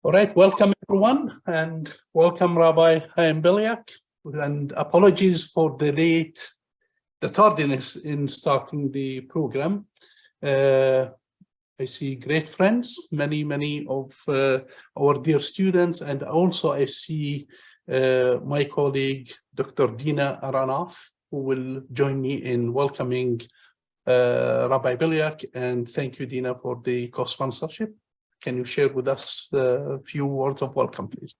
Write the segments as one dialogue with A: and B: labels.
A: All right, welcome everyone, and welcome Rabbi Haim Beliak. And apologies for the tardiness in starting the program. I see great friends, many of our dear students, and also I see my colleague, Dr. Dina Aranaf, who will join me in welcoming Rabbi Beliak. And thank you, Dina, for the co-sponsorship. Can you share with us a few words of welcome, please?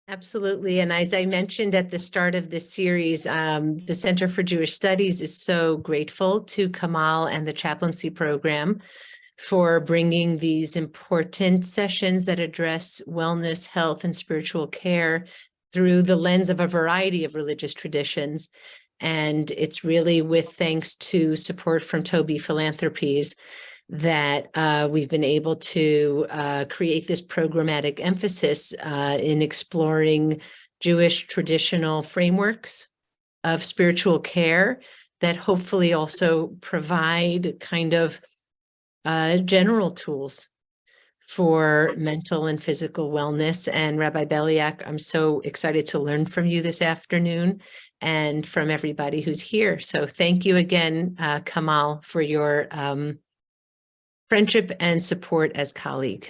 B: Absolutely. And as I mentioned at the start of this series, the Center for Jewish Studies is so grateful to Kamal and the chaplaincy program for bringing these important sessions that address wellness, health, and spiritual care through the lens of a variety of religious traditions. And it's really with thanks to support from Toby Philanthropies that we've been able to create this programmatic emphasis in exploring Jewish traditional frameworks of spiritual care that hopefully also provide kind of general tools for mental and physical wellness. And Rabbi Beliak, I'm so excited to learn from you this afternoon and from everybody who's here. So thank you again, Kamal, for your friendship and support as colleague.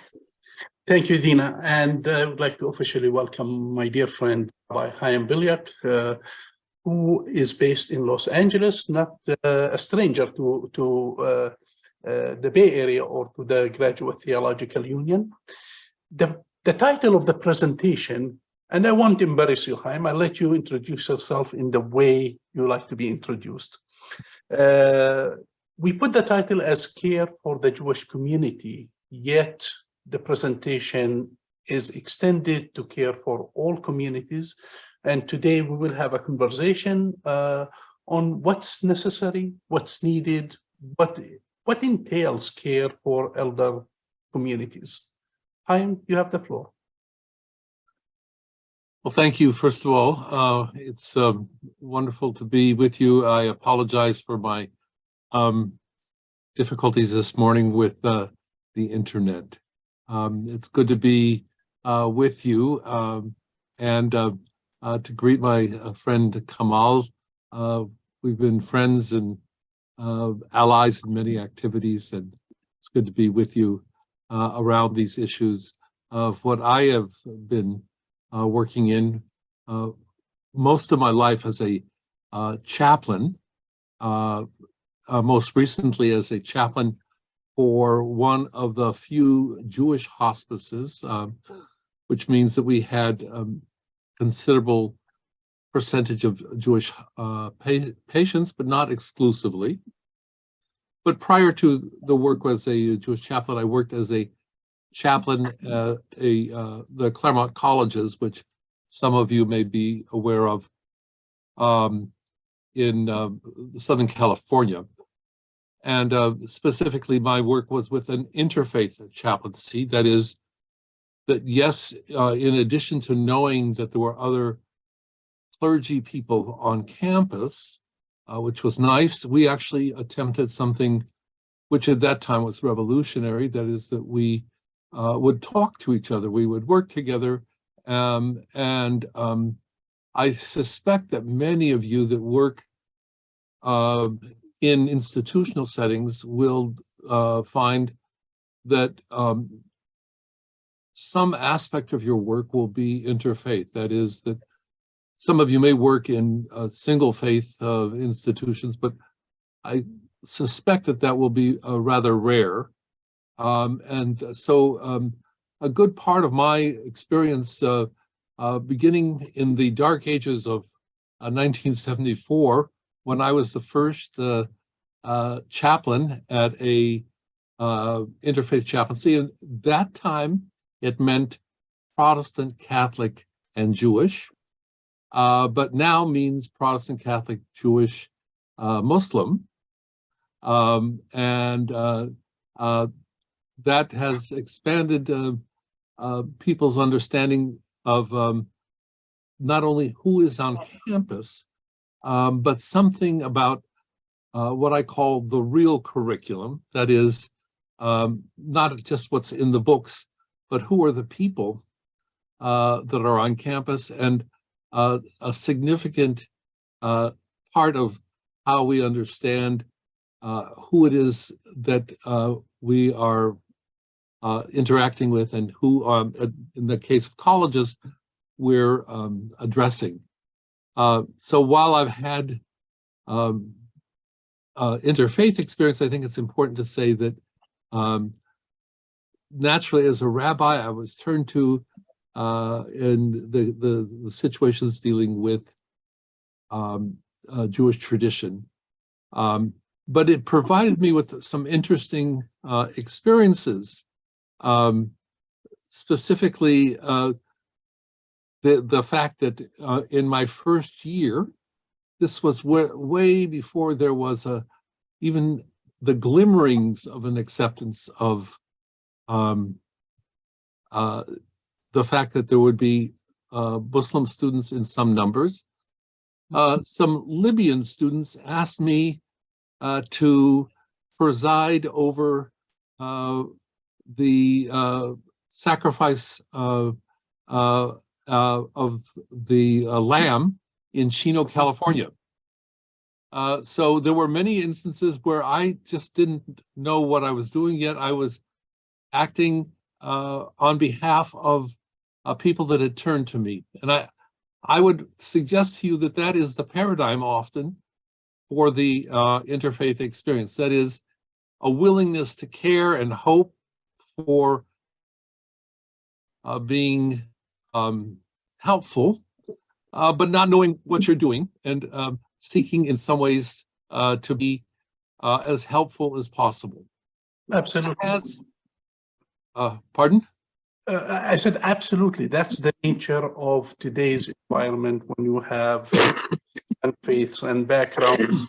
A: Thank you, Dina. And I would like to officially welcome my dear friend, Rabbi Haim Beliak, who is based in Los Angeles, not a stranger to the Bay Area or to the Graduate Theological Union. The title of the presentation, and I won't embarrass you, Haim, I'll let you introduce yourself in the way you like to be introduced. We put the title as Care for the Jewish Community, yet the presentation is extended to care for all communities. And today we will have a conversation on what's necessary, what's needed, what entails care for elder communities. Haim, you have the floor.
C: Well, thank you. First of all, it's wonderful to be with you. I apologize for my difficulties this morning with the internet. It's good to be with you and to greet my friend Kamal. We've been friends and allies in many activities, and it's good to be with you around these issues of what I have been working in most of my life as a chaplain. Most recently as a chaplain for one of the few Jewish hospices, which means that we had considerable percentage of Jewish patients, but not exclusively. But prior to the work as a Jewish chaplain, I worked as a chaplain at the Claremont Colleges, which some of you may be aware of, in Southern California. And specifically, my work was with an interfaith chaplaincy. That is, that yes, in addition to knowing that there were other clergy people on campus, which was nice, we actually attempted something which at that time was revolutionary. That is that we would talk to each other. We would work together. And I suspect that many of you that work in institutional settings will find that some aspect of your work will be interfaith. That is, that some of you may work in single faith institutions, but I suspect that that will be rather rare. And so a good part of my experience, beginning in the dark ages of 1974, when I was the first chaplain at a interfaith chaplaincy, and that time it meant Protestant, Catholic, and Jewish, but now means Protestant, Catholic, Jewish, Muslim, and that has expanded people's understanding of not only who is on campus, but something about what I call the real curriculum. That is, not just what's in the books, but who are the people that are on campus, and a significant part of how we understand who it is that we are interacting with, and who, in the case of colleges, we're addressing. So while I've had interfaith experience, I think it's important to say that naturally, as a rabbi, I was turned to in the situations dealing with Jewish tradition. But it provided me with some interesting experiences, specifically the fact that in my first year, this was way before there was even the glimmerings of an acceptance of the fact that there would be Muslim students in some numbers. Some Libyan students asked me to preside over the sacrifice of the lamb in Chino, California. So there were many instances where I just didn't know what I was doing, yet I was acting on behalf of people that had turned to me. And I would suggest to you that that is the paradigm often for the interfaith experience. That is a willingness to care and hope for being helpful, but not knowing what you're doing, and seeking in some ways to be as helpful as possible.
A: Absolutely.
C: Pardon?
A: I said absolutely. That's the nature of today's environment when you have faiths and backgrounds,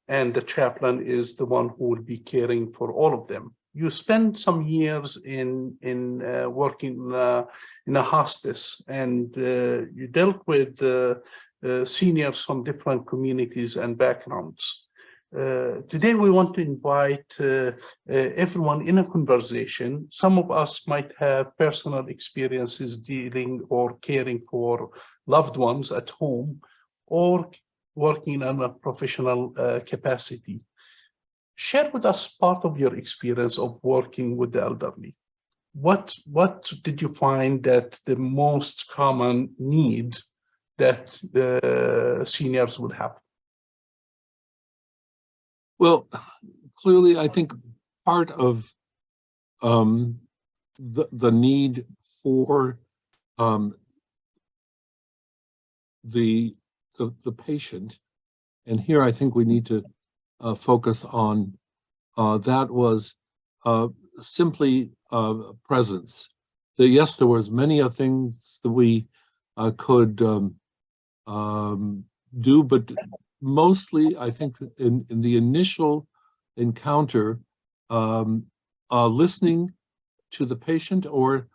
A: and the chaplain is the one who will be caring for all of them. You spend some years in working in a hospice, and you dealt with seniors from different communities and backgrounds. Today, we want to invite everyone in a conversation. Some of us might have personal experiences dealing or caring for loved ones at home, or working in a professional capacity. Share with us part of your experience of working with the elderly. What did you find that the most common need that the seniors would have?
C: Well, clearly, I think part of the need for the patient, and here I think we need to focus on that, was simply presence. Yes, there was many things that we could do, but mostly, I think in the initial encounter, listening to the patient, or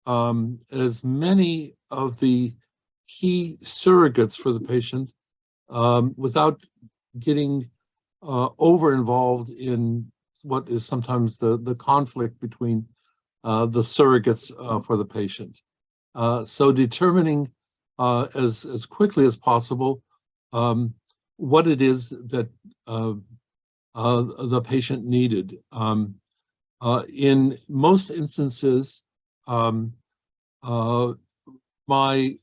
C: as many of the key surrogates for the patient, without getting over involved in what is sometimes the conflict between the surrogates for the patient. So determining as quickly as possible what it is that the patient needed. In most instances, my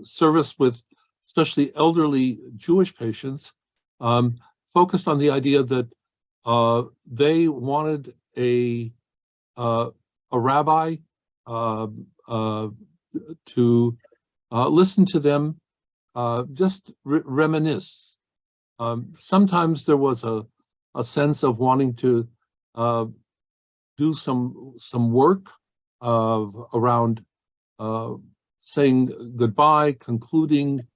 C: service with especially elderly Jewish patients focused on the idea that they wanted a rabbi to listen to them, just reminisce. Sometimes there was a sense of wanting to do some work around saying goodbye, concluding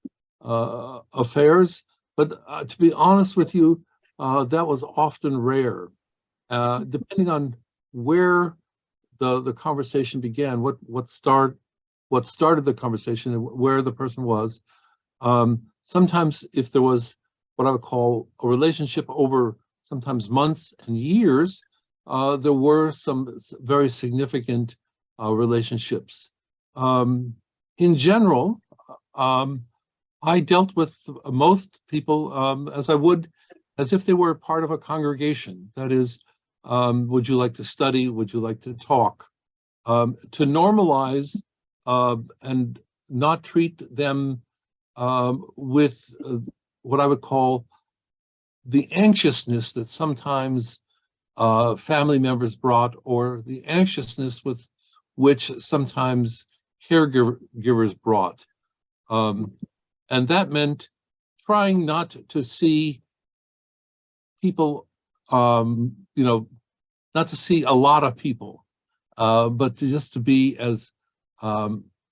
C: affairs. But to be honest with you, that was often rare. Depending on where the conversation began, what started the conversation, and where the person was. Sometimes, if there was what I would call a relationship over sometimes months and years, there were some very significant relationships. In general, I dealt with most people as if they were part of a congregation. That is, would you like to study? Would you like to talk? To normalize and not treat them with what I would call the anxiousness that sometimes family members brought, or the anxiousness with which sometimes caregivers brought. And that meant trying not to see people, not to see a lot of people, but just to be as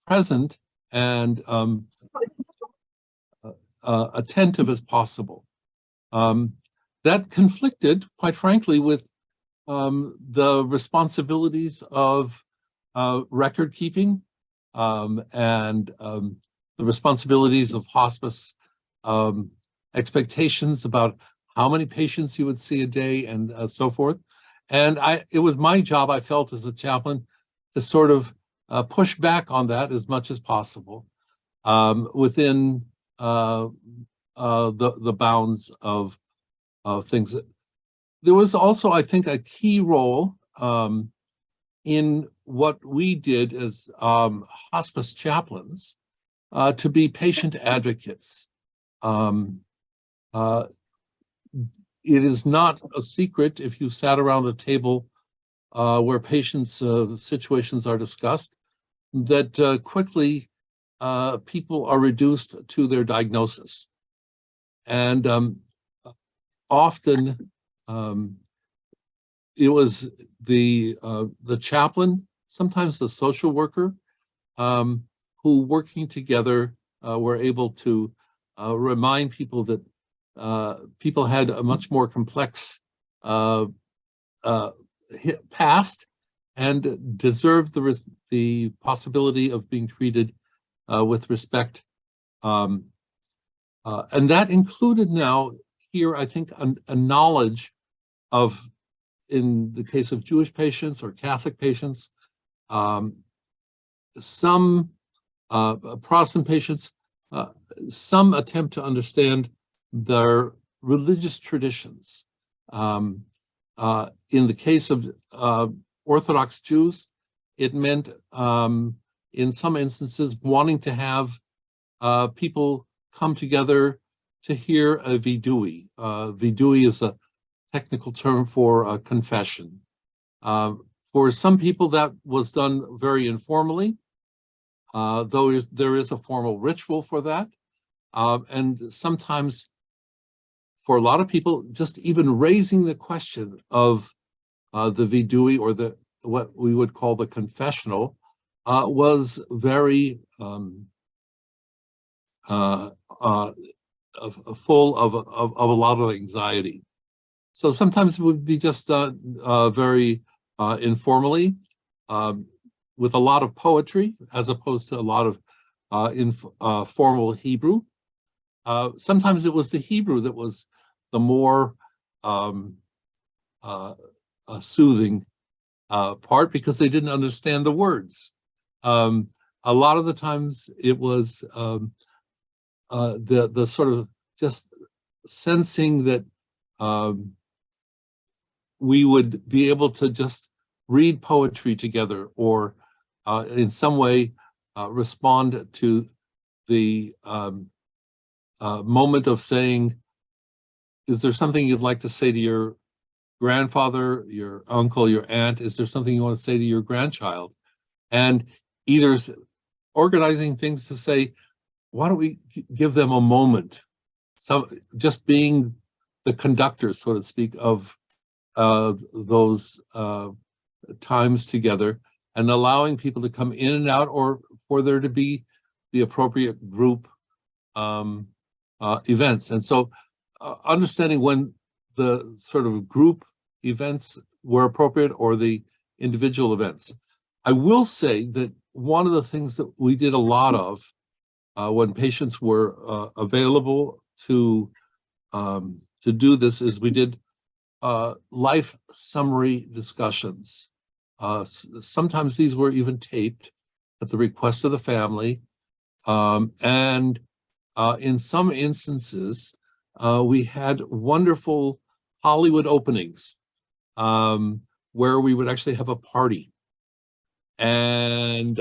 C: present and attentive as possible. That conflicted, quite frankly, with the responsibilities of record keeping and the responsibilities of hospice, expectations about how many patients you would see a day and so forth. And it was my job, I felt, as a chaplain, to sort of push back on that as much as possible within the bounds of things. There was also, I think, a key role in what we did as hospice chaplains to be patient advocates. It is not a secret, if you sat around a table where patients' situations are discussed, that quickly people are reduced to their diagnosis. And often it was the chaplain, sometimes the social worker, who, working together, were able to remind people that people had a much more complex past and deserved the possibility of being treated with respect. And that included now here, I think, a knowledge of, in the case of Jewish patients or Catholic patients, some Protestant patients, some attempt to understand their religious traditions. In the case of Orthodox Jews, it meant, in some instances, wanting to have people come together to hear a vidui. Vidui is a technical term for a confession. For some people, that was done very informally, though there is a formal ritual for that. And sometimes, for a lot of people, just even raising the question of the vidui, or what we would call the confessional, was very full of a lot of anxiety. So sometimes it would be just very informally, with a lot of poetry, as opposed to a lot of formal Hebrew. Sometimes it was the Hebrew that was the more soothing part, because they didn't understand the words. A lot of the times it was the sort of just sensing that we would be able to just read poetry together, or in some way respond to the moment of saying, is there something you'd like to say to your grandfather, your uncle, your aunt? Is there something you want to say to your grandchild? And either organizing things to say, why don't we give them a moment? Just being the conductor, so to speak, of those times together, and allowing people to come in and out, or for there to be the appropriate group events. And so understanding when the sort of group events were appropriate, or the individual events. I will say that one of the things that we did a lot of when patients were available to do this is we did life summary discussions. Sometimes these were even taped at the request of the family. And in some instances, we had wonderful Hollywood openings where we would actually have a party. And,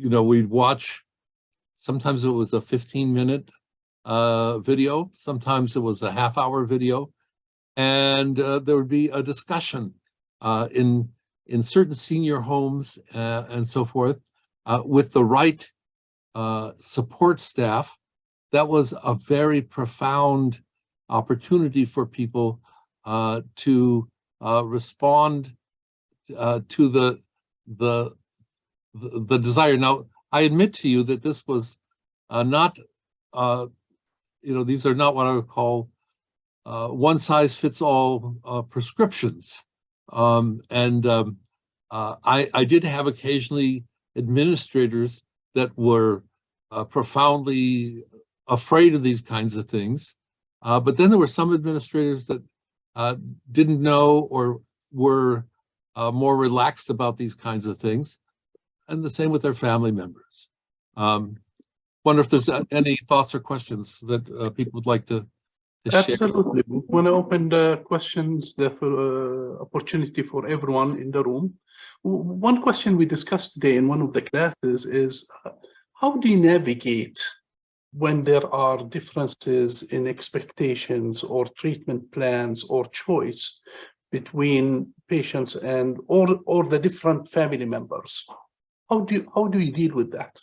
C: we'd watch, sometimes it was a 15-minute video, sometimes it was a half-hour video. And there would be a discussion in certain senior homes and so forth with the right support staff. That was a very profound opportunity for people to respond to the desire. Now, I admit to you that this was not, these are not what I would call one-size-fits-all prescriptions. I did have occasionally administrators that were profoundly afraid of these kinds of things. But then there were some administrators that didn't know or were more relaxed about these kinds of things, and the same with their family members. Wonder if there's any thoughts or questions that people would like to share.
A: Absolutely. We want to open the questions, the opportunity for everyone in the room. One question we discussed today in one of the classes is, how do you navigate when there are differences in expectations or treatment plans or choice between patients and or the different family members? How do you deal with that?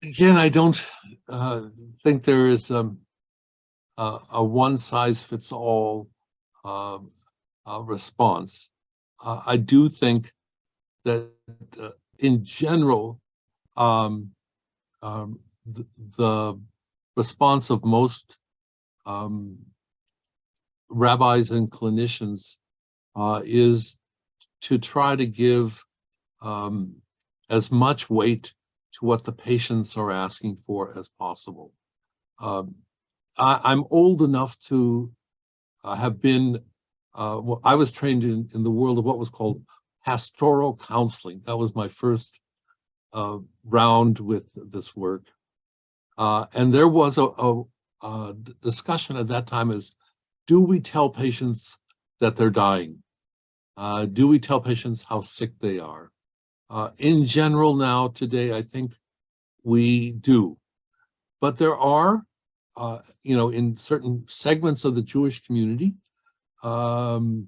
C: Again, I don't think there is a one-size-fits-all response. I do think that in general, the response of most rabbis and clinicians is to try to give as much weight to what the patients are asking for as possible. I'm old enough to have been, I was trained in the world of what was called pastoral counseling. That was my first round with this work. And there was a discussion at that time is, do we tell patients that they're dying? Do we tell patients how sick they are? In general now, today, I think we do. But there are, in certain segments of the Jewish community, lots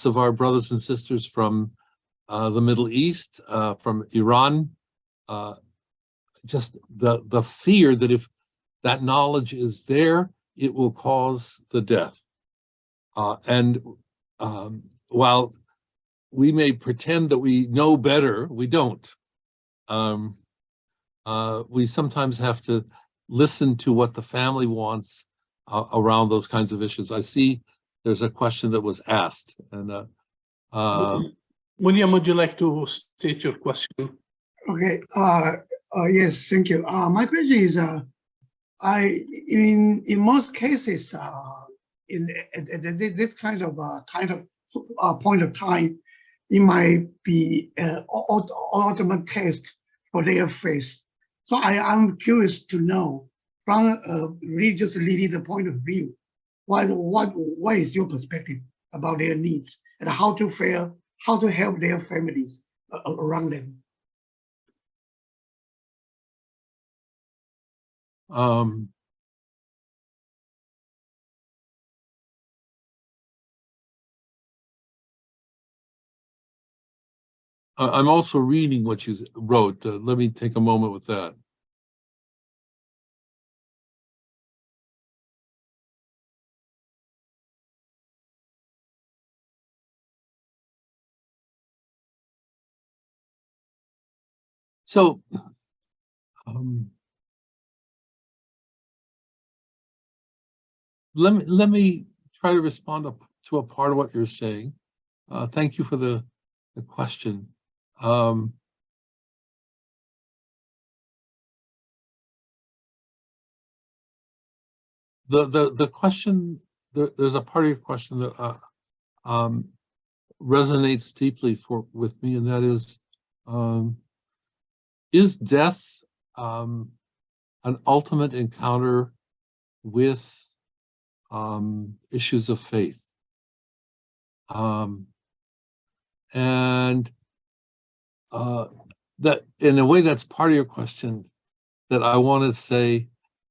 C: of our brothers and sisters from the Middle East, from Iran, just the fear that if that knowledge is there, it will cause the death. And while we may pretend that we know better, we don't. We sometimes have to listen to what the family wants around those kinds of issues. I see there's a question that was asked. And
A: William, would you like to state your question?
D: Okay. Yes, thank you. My question is, in most cases, in this kind of point of time, it might be ultimate test for their faith. So I'm curious to know, from a religious leader point of view, what is your perspective about their needs and how to help their families around them?
C: I'm also reading what you wrote. Let me take a moment with that. So, let me try to respond to a part of what you're saying. Thank you for the question. The question, there's a part of your question that resonates deeply with me, and that is death an ultimate encounter with issues of faith? And that, in a way, that's part of your question, that I want to say,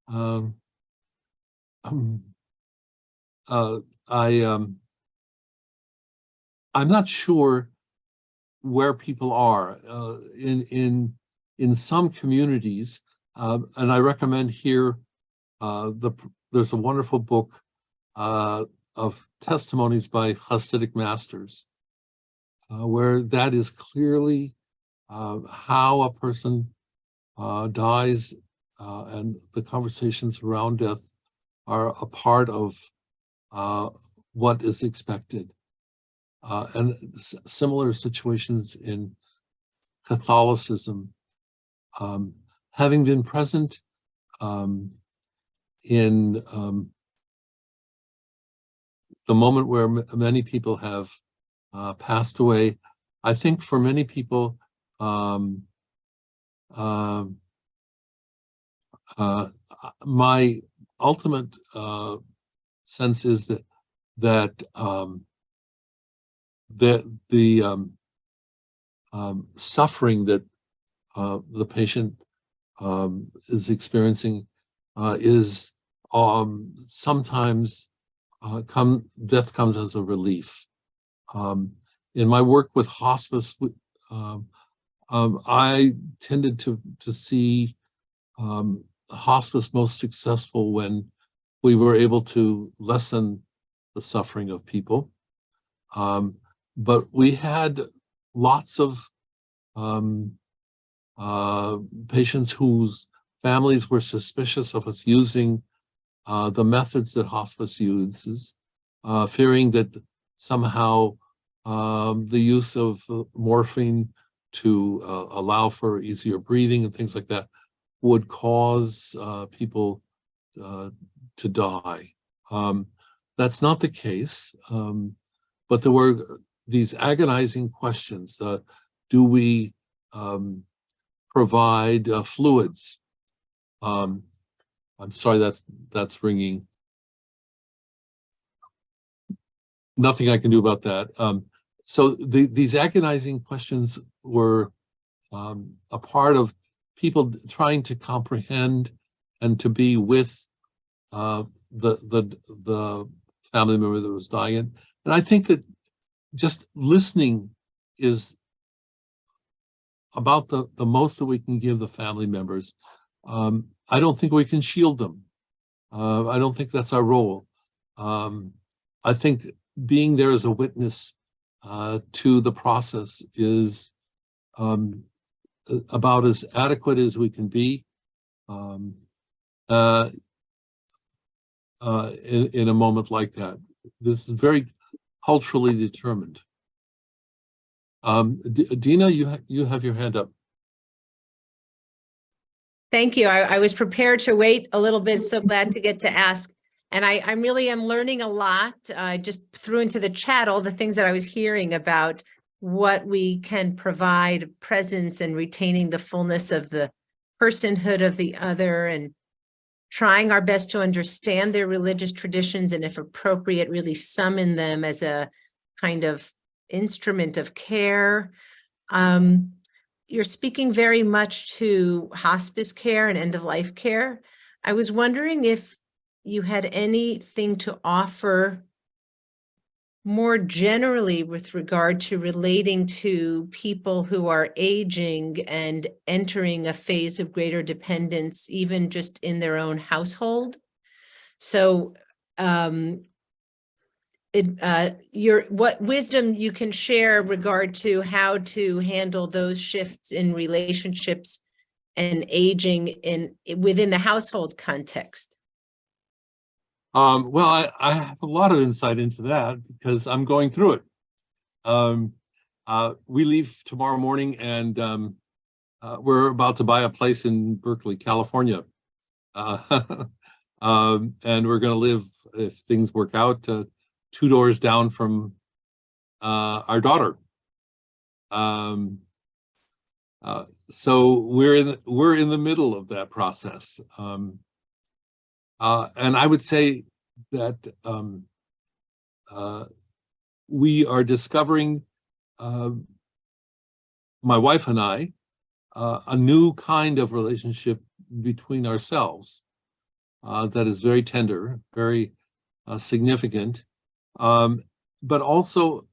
C: I'm not sure where people are in some communities, and I recommend here there's a wonderful book of testimonies by Hasidic masters, where that is clearly how a person dies, and the conversations around death are a part of what is expected. And similar situations in Catholicism, having been present in the moment where many people have passed away. I think for many people, my ultimate sense is that the suffering that the patient is experiencing is sometimes death comes as a relief. In my work with hospice, I tended to see hospice most successful when we were able to lessen the suffering of people. But we had lots of patients whose families were suspicious of us using the methods that hospice uses, fearing that somehow the use of morphine to allow for easier breathing and things like that would cause people to die. That's not the case, but there were these agonizing questions. Do we provide fluids? I'm sorry, that's ringing. Nothing I can do about that. So these agonizing questions were a part of people trying to comprehend and to be with the family member that was dying. And I think that just listening is about the most that we can give the family members. I don't think we can shield them. I don't think that's our role. I think being there as a witness to the process is about as adequate as we can be in a moment like that. This is very culturally determined. Dina, you have your hand up.
B: Thank you. I was prepared to wait a little bit. So glad to get to ask. And I really am learning a lot. I just threw into the chat all the things that I was hearing about what we can provide presence and retaining the fullness of the personhood of the other, and trying our best to understand their religious traditions, and if appropriate, really summon them as a kind of instrument of care. You're speaking very much to hospice care and end-of-life care. I was wondering if you had anything to offer more generally with regard to relating to people who are aging and entering a phase of greater dependence, even just in their own household. So what wisdom you can share regard to how to handle those shifts in relationships and aging within the household context.
C: Well, I have a lot of insight into that because I'm going through it. We leave tomorrow morning, and we're about to buy a place in Berkeley, California. And we're going to live, if things work out, 2 doors down from our daughter. So we're in the middle of that process, and I would say that we are discovering, my wife and I, a new kind of relationship between ourselves that is very tender, very significant, but also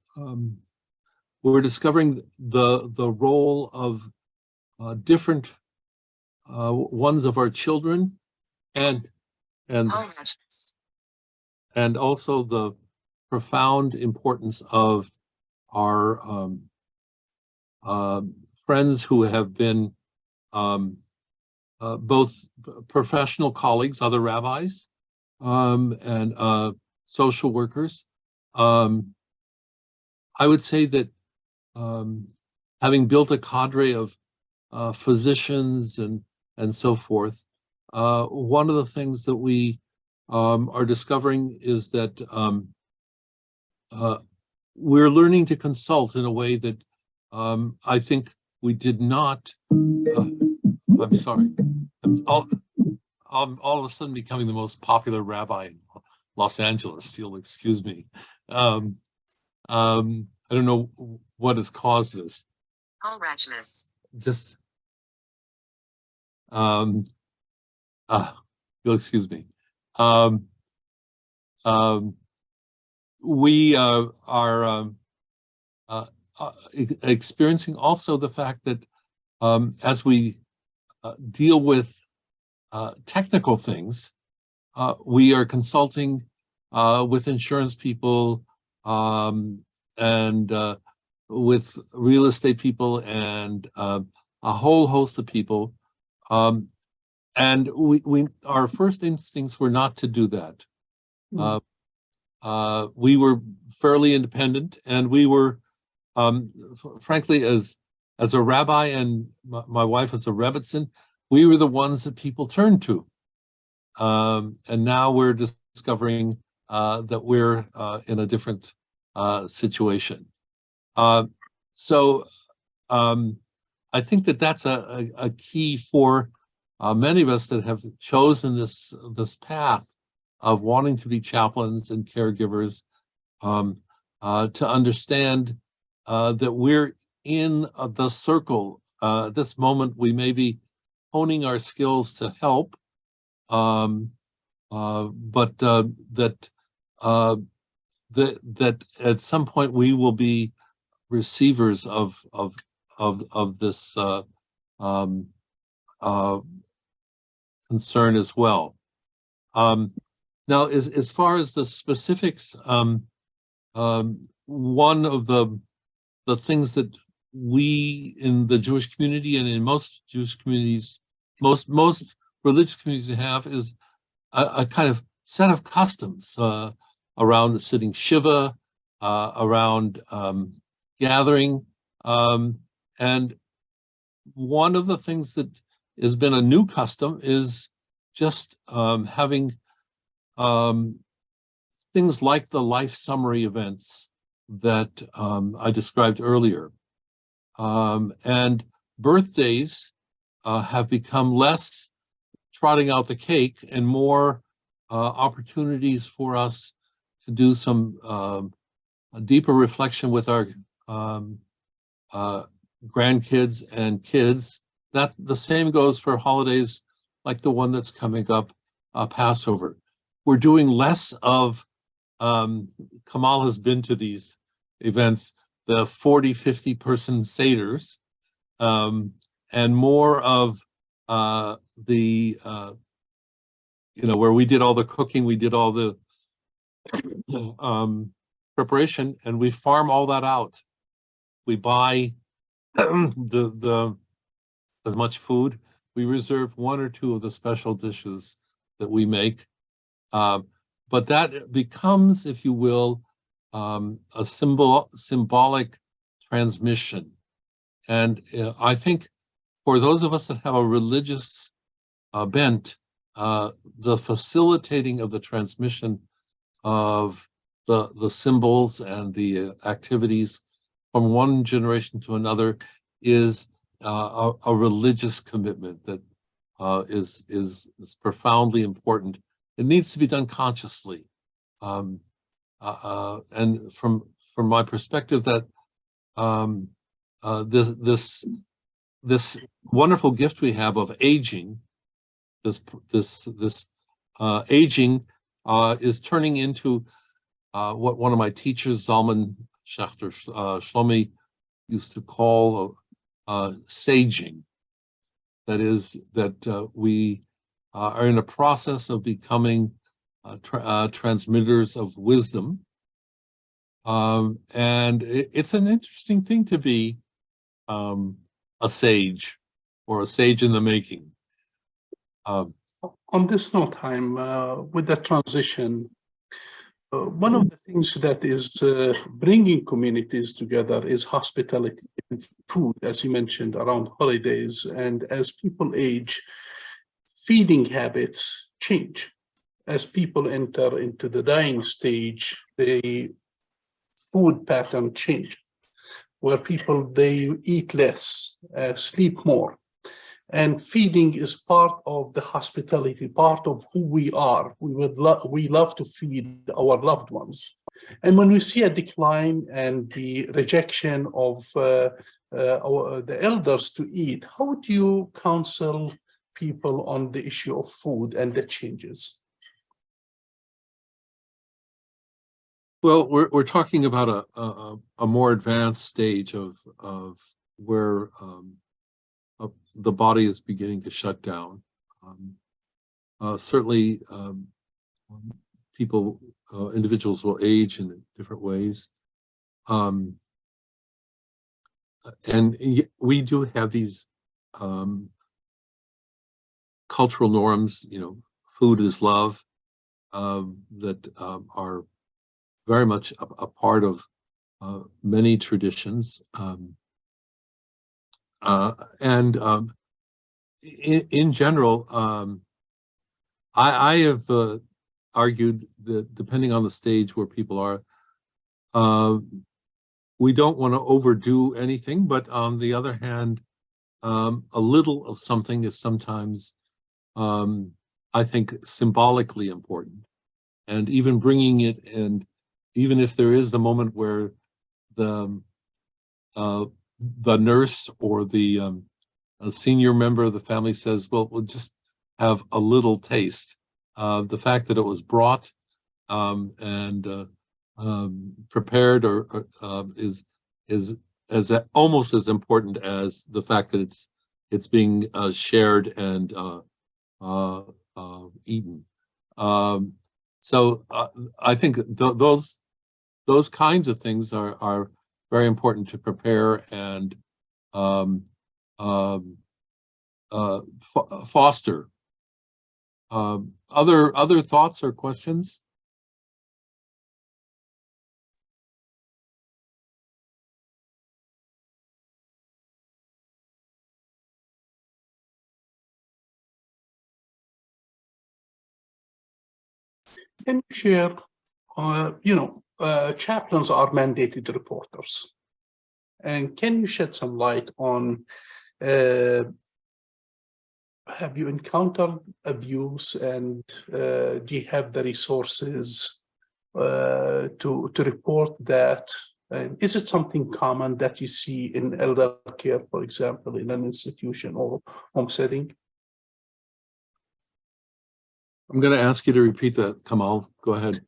C: we're discovering the role of different ones of our children, and also the profound importance of our friends who have been both professional colleagues, other rabbis, and social workers. I would say that having built a cadre of physicians and so forth, one of the things that we are discovering is that we're learning to consult in a way that I think we did not. I'm sorry. I'm all of a sudden becoming the most popular rabbi in Los Angeles. You'll excuse me. I don't know what has caused this. Just you'll excuse me. We are experiencing also the fact that as we deal with technical things, we are consulting with insurance people and with real estate people and a whole host of people. And our first instincts were not to do that. We were fairly independent, and we were, frankly, as a rabbi and my wife as a rebbitzin, we were the ones that people turned to. And now we're discovering that we're in a different situation. So I think that that's a key for many of us that have chosen this path of wanting to be chaplains and caregivers, to understand that we're in the circle. This moment we may be honing our skills to help, but that at some point we will be receivers of this concern as well. Now, as far as the specifics, one of the things that we in the Jewish community and in most Jewish communities, most religious communities have, is a kind of set of customs around sitting shiva, around gathering, and one of the things that has been a new custom is just having things like the life summary events that I described earlier. And birthdays have become less trotting out the cake and more opportunities for us to do some deeper reflection with our grandkids and kids. That the same goes for holidays like the one that's coming up, Passover. We're doing less of, Kamal has been to these events, the 40, 50 person seders, and more of the, where we did all the cooking, we did all the preparation, and we farm all that out. We buy as much food. We reserve one or two of the special dishes that we make. But that becomes, if you will, a symbolic transmission. And I think for those of us that have a religious bent, the facilitating of the transmission of the symbols and the activities from one generation to another is a religious commitment that is profoundly important. It needs to be done consciously, and from my perspective, that this wonderful gift we have of aging, this aging is turning into what one of my teachers, Zalman Schachter Shlomi, used to call saging. That is, that we are in a process of becoming transmitters of wisdom. And it's an interesting thing to be a sage, or a sage in the making.
A: On this note, Haim, with the transition, one of the things that is bringing communities together is hospitality and food, as you mentioned, around holidays. And as people age, feeding habits change. As people enter into the dying stage, the food pattern change, where people, they eat less, sleep more. And feeding is part of the hospitality, part of who we are. We love to feed our loved ones. And when we see a decline and the rejection of the elders to eat, how do you counsel people on the issue of food and the changes?
C: Well, we're talking about a more advanced stage of where the body is beginning to shut down. Certainly, individuals will age in different ways. And we do have these cultural norms, food is love, that are very much a part of many traditions. And in general, I have argued that depending on the stage where people are, we don't want to overdo anything, but on the other hand, a little of something is sometimes, I think, symbolically important. And even bringing it, and even if there is the moment where the nurse or the senior member of the family says, well, we'll just have a little taste. The fact that it was brought and prepared is almost as important as the fact that it's being shared and eaten. So I think those kinds of things are very important to prepare and foster. Other thoughts or questions?
A: Can you share, chaplains are mandated reporters. And can you shed some light on, have you encountered abuse, and do you have the resources to report that? And is it something common that you see in elder care, for example, in an institution or home setting?
C: I'm going to ask you to repeat that, Kamal. Go ahead.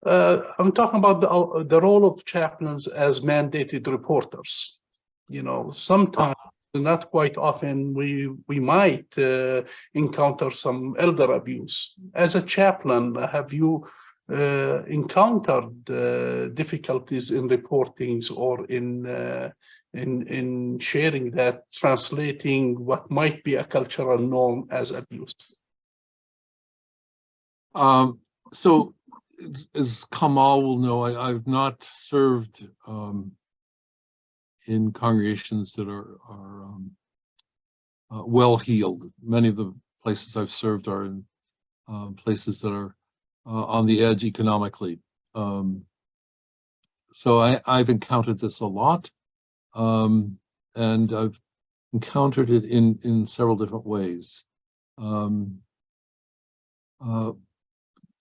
A: I'm talking about the role of chaplains as mandated reporters. Sometimes, not quite often, we might encounter some elder abuse. As a chaplain, have you encountered difficulties in reportings or in sharing that, translating what might be a cultural norm as abuse?
C: So, as Kamal will know, I've not served in congregations that are well heeled. Many of the places I've served are in places that are on the edge economically. So I've encountered this a lot, and I've encountered it in several different ways.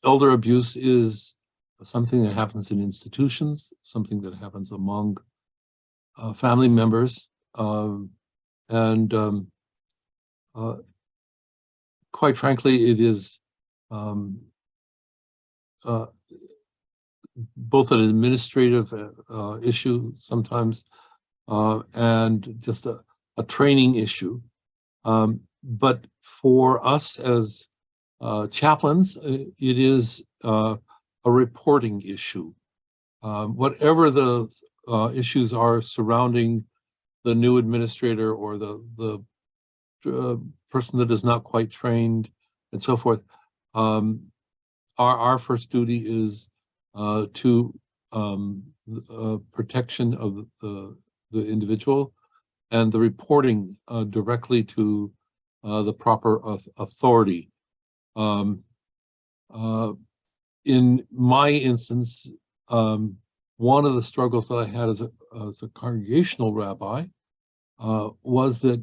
C: Elder abuse is something that happens in institutions, something that happens among family members, and quite frankly, it is both an administrative issue sometimes and just a training issue. But for us as chaplains, it is a reporting issue. Whatever the issues are surrounding the new administrator or the person that is not quite trained and so forth, our first duty is to protection of the individual and the reporting directly to the proper authority. In my instance, one of the struggles that I had as a congregational rabbi was that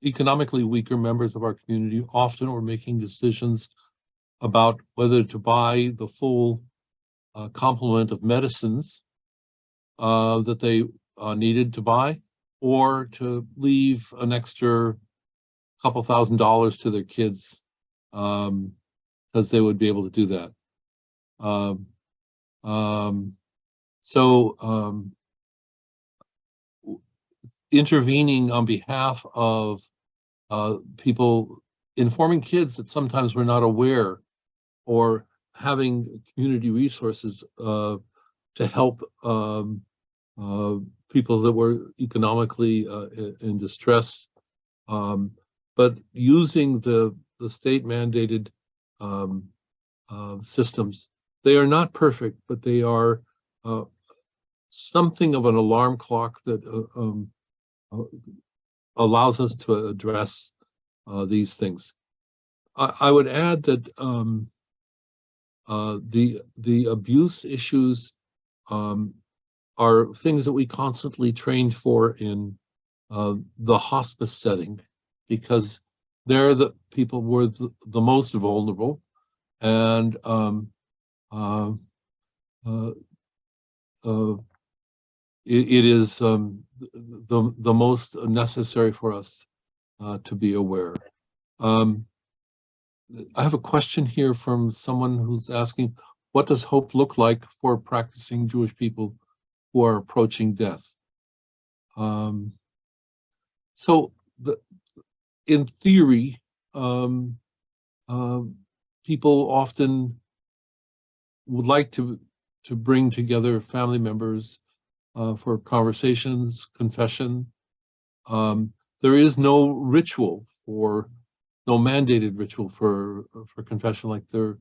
C: economically weaker members of our community often were making decisions about whether to buy the full complement of medicines that they needed to buy, or to leave an extra couple $1,000s to their kids because they would be able to do that. Intervening on behalf of people, informing kids that sometimes we're not aware, or having community resources to help people that were economically in distress, but using the state mandated systems. They are not perfect, but they are something of an alarm clock that allows us to address these things. I would add that the abuse issues are things that we constantly trained for in the hospice setting, because they're the people who were the most vulnerable, and it is the most necessary for us to be aware. I have a question here from someone who's asking, what does hope look like for practicing Jewish people who are approaching death? In theory, people often would like to bring together family members for conversations, confession. There is no mandated ritual for confession like there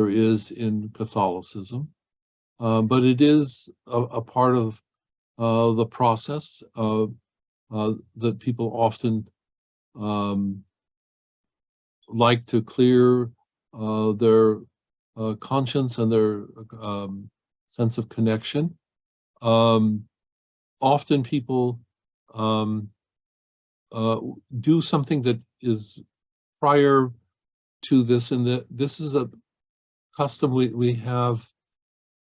C: is in Catholicism, but it is a part of the process that people often like to clear their conscience and their sense of connection. Often people do something that is prior to this, and that this is a custom we have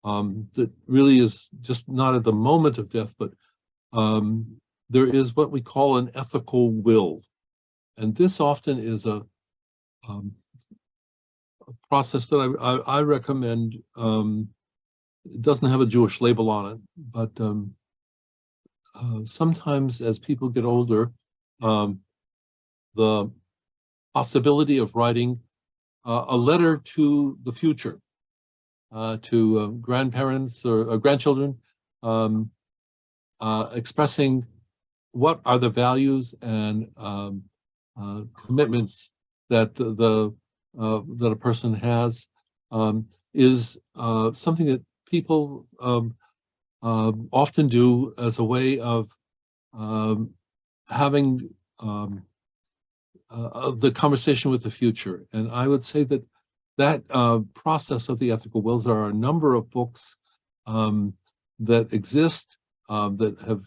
C: that really is just not at the moment of death, but there is what we call an ethical will. And this often is a process that I recommend. It doesn't have a Jewish label on it, but sometimes as people get older, the possibility of writing a letter to the future, to grandparents or grandchildren, expressing what are the values and commitments that that a person has, is something that people often do as a way of having the conversation with the future. And I would say that that process of the ethical wills, there are a number of books that exist that have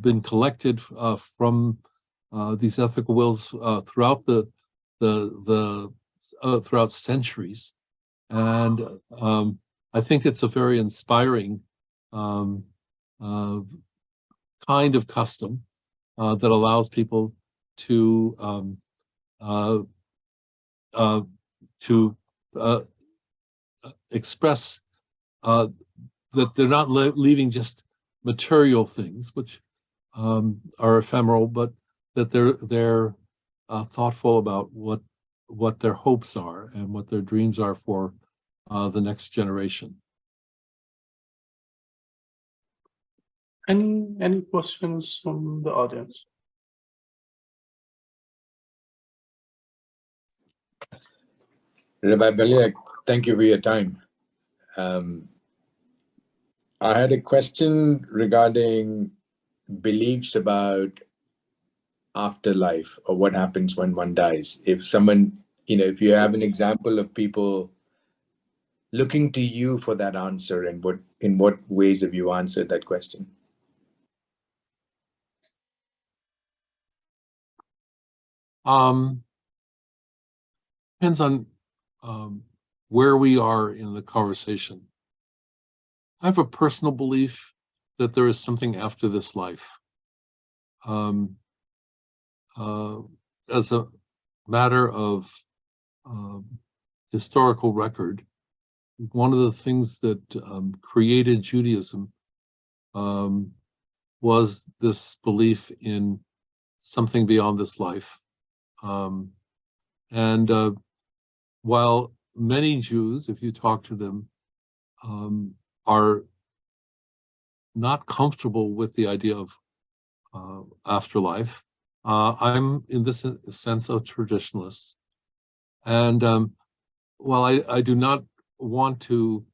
C: been collected from these ethical wills throughout throughout centuries, and I think it's a very inspiring kind of custom that allows people to express that they're not leaving just material things, which are ephemeral, but that they're thoughtful about what their hopes are and what their dreams are for the next generation.
A: Any questions from the audience?
E: Rabbi Beliak, thank you for your time. I had a question regarding beliefs about afterlife or what happens when one dies. If someone, if you have an example of people looking to you for that answer, and in what ways have you answered that question?
C: Depends on where we are in the conversation. I have a personal belief that there is something after this life. As a matter of historical record, one of the things that created Judaism was this belief in something beyond this life. While many Jews, if you talk to them, are not comfortable with the idea of afterlife, I'm in this sense a traditionalist. And while I do not want to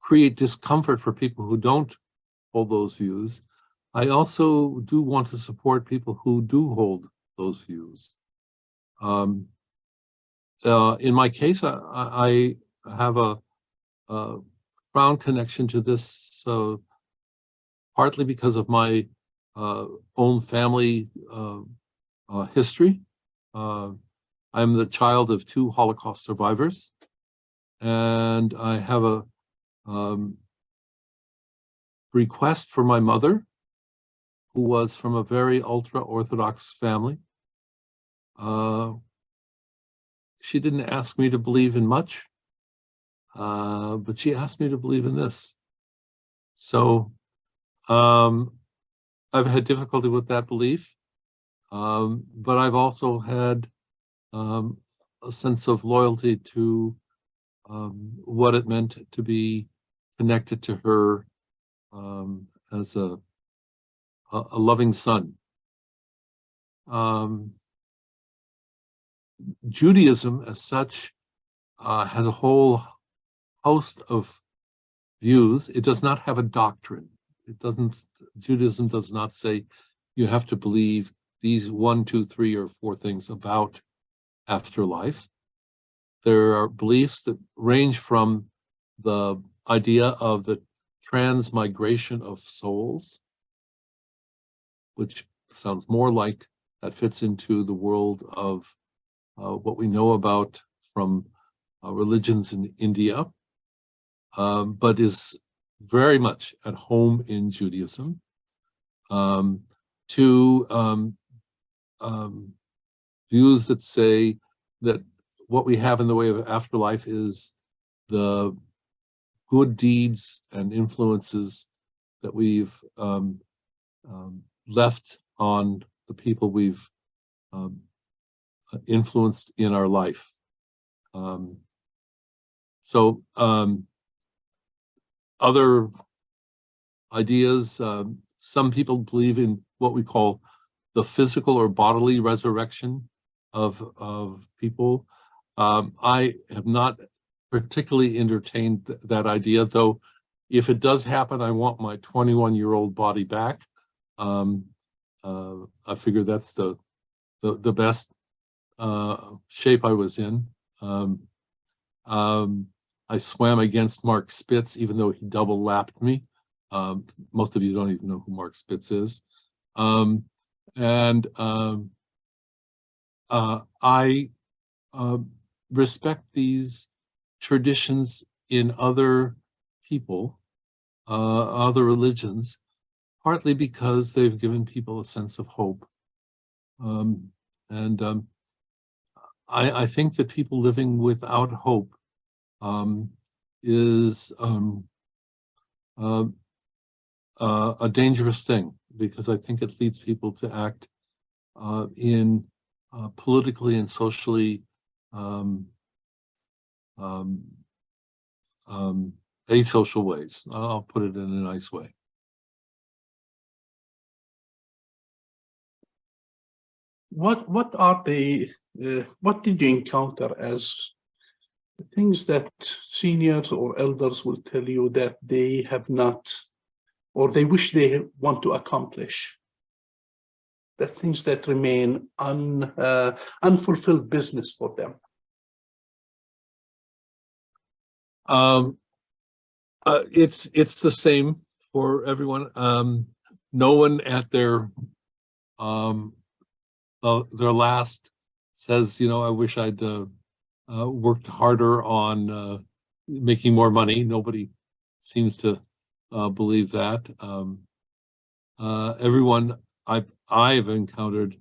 C: create discomfort for people who don't hold those views, I also do want to support people who do hold those views. In my case, I have a profound connection to this, partly because of my own family history. I'm the child of 2 Holocaust survivors, and I have a request for my mother, who was from a very ultra-Orthodox family. She didn't ask me to believe in much, but she asked me to believe in this. So I've had difficulty with that belief, but I've also had a sense of loyalty to what it meant to be connected to her as a loving son. Judaism, as such, has a whole host of views. It does not have a doctrine. Judaism does not say you have to believe these 1, 2, 3, or 4 things about afterlife. There are beliefs that range from the idea of the transmigration of souls, which sounds more like that fits into the world of what we know about from religions in India, but is very much at home in Judaism, to views that say that what we have in the way of afterlife is the good deeds and influences that we've left on the people we've influenced in our life. Other ideas, some people believe in what we call the physical or bodily resurrection of people. I have not particularly entertained that idea, though if it does happen, I want my 21-year-old body back. I figure that's the best shape I was in. I swam against Mark Spitz, even though he double lapped me. Most of you don't even know who Mark Spitz is. I respect these traditions in other people, other religions, partly because they've given people a sense of hope. I think that people living without hope is a dangerous thing, because I think it leads people to act in politically and socially asocial ways. I'll put it in a nice way.
A: What are the what did you encounter as things that seniors or elders will tell you that they have not, or they wish they want to accomplish? The things that remain unfulfilled business for them.
C: It's the same for everyone. No one at their last says, I wish I'd worked harder on making more money. Nobody seems to believe that. Everyone I've encountered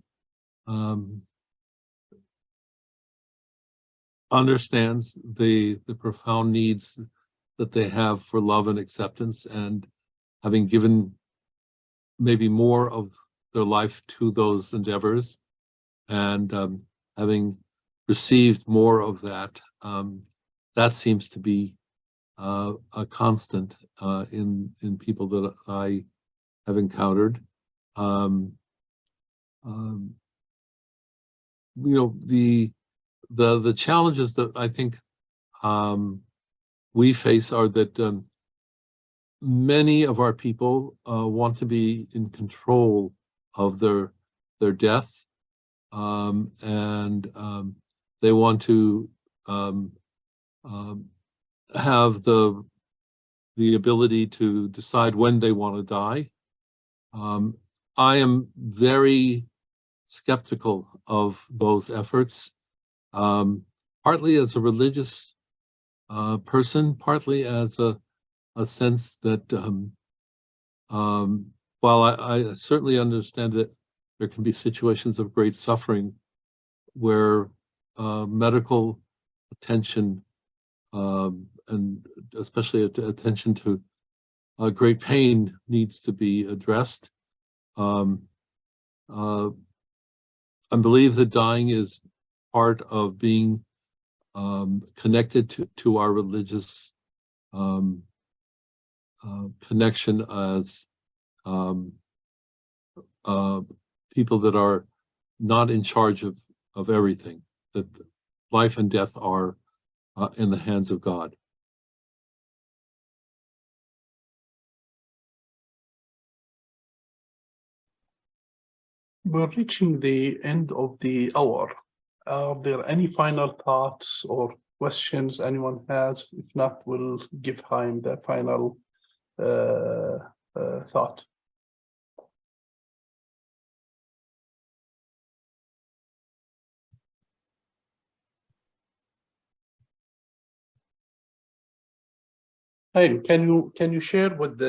C: understands the profound needs that they have for love and acceptance, and having given maybe more of their life to those endeavors, and having received more of that, that seems to be a constant in people that I have encountered. The challenges that I think we face are that many of our people want to be in control of their death, and they want to have the ability to decide when they want to die. I am very skeptical of those efforts, partly as a religious person, partly as a sense that while I certainly understand that there can be situations of great suffering where medical attention, and especially attention to great pain, needs to be addressed. I believe that dying is part of being connected to our religious connection as people that are not in charge of everything, that life and death are in the hands of God.
A: We're reaching the end of the hour. Are there any final thoughts or questions anyone has? If not, we'll give Haim the final thought. Haim, can you share with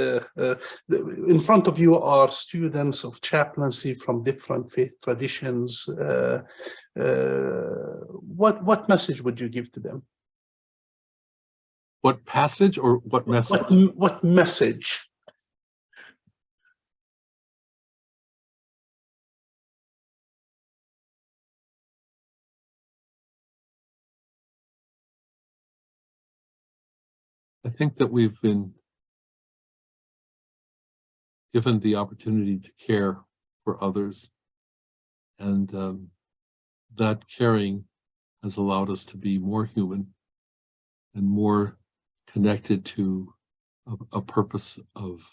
A: in front of you are students of chaplaincy from different faith traditions. What message would you give to them?
C: What passage or what message?
A: What message?
C: I think that we've been given the opportunity to care for others, and that caring has allowed us to be more human and more connected to a purpose of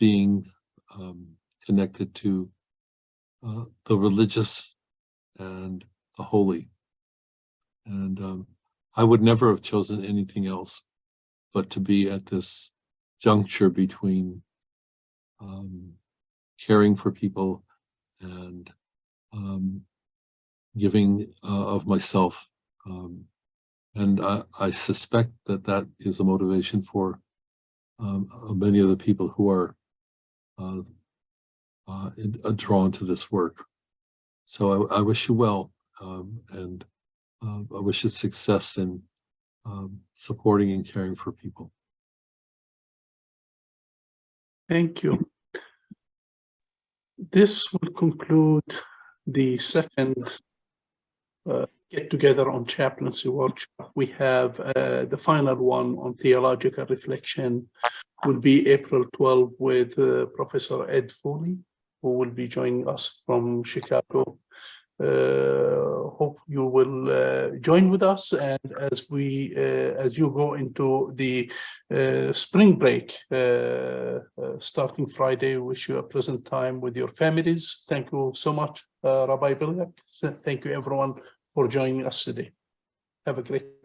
C: being connected to the religious and the holy. And I would never have chosen anything else but to be at this juncture between caring for people and giving of myself. And I suspect that that is a motivation for many of the people who are drawn to this work. So I wish you well, and I wish you success in supporting and caring for people.
A: Thank you. This will conclude the second get together on chaplaincy workshop. We have the final one on theological reflection will be April 12 with Professor Ed Foley, who will be joining us from Chicago. Hope you will join with us, and as you go into the spring break starting Friday, wish you a pleasant time with your families. Thank you so much, Rabbi Beliak. Thank you everyone for joining us today. Have a great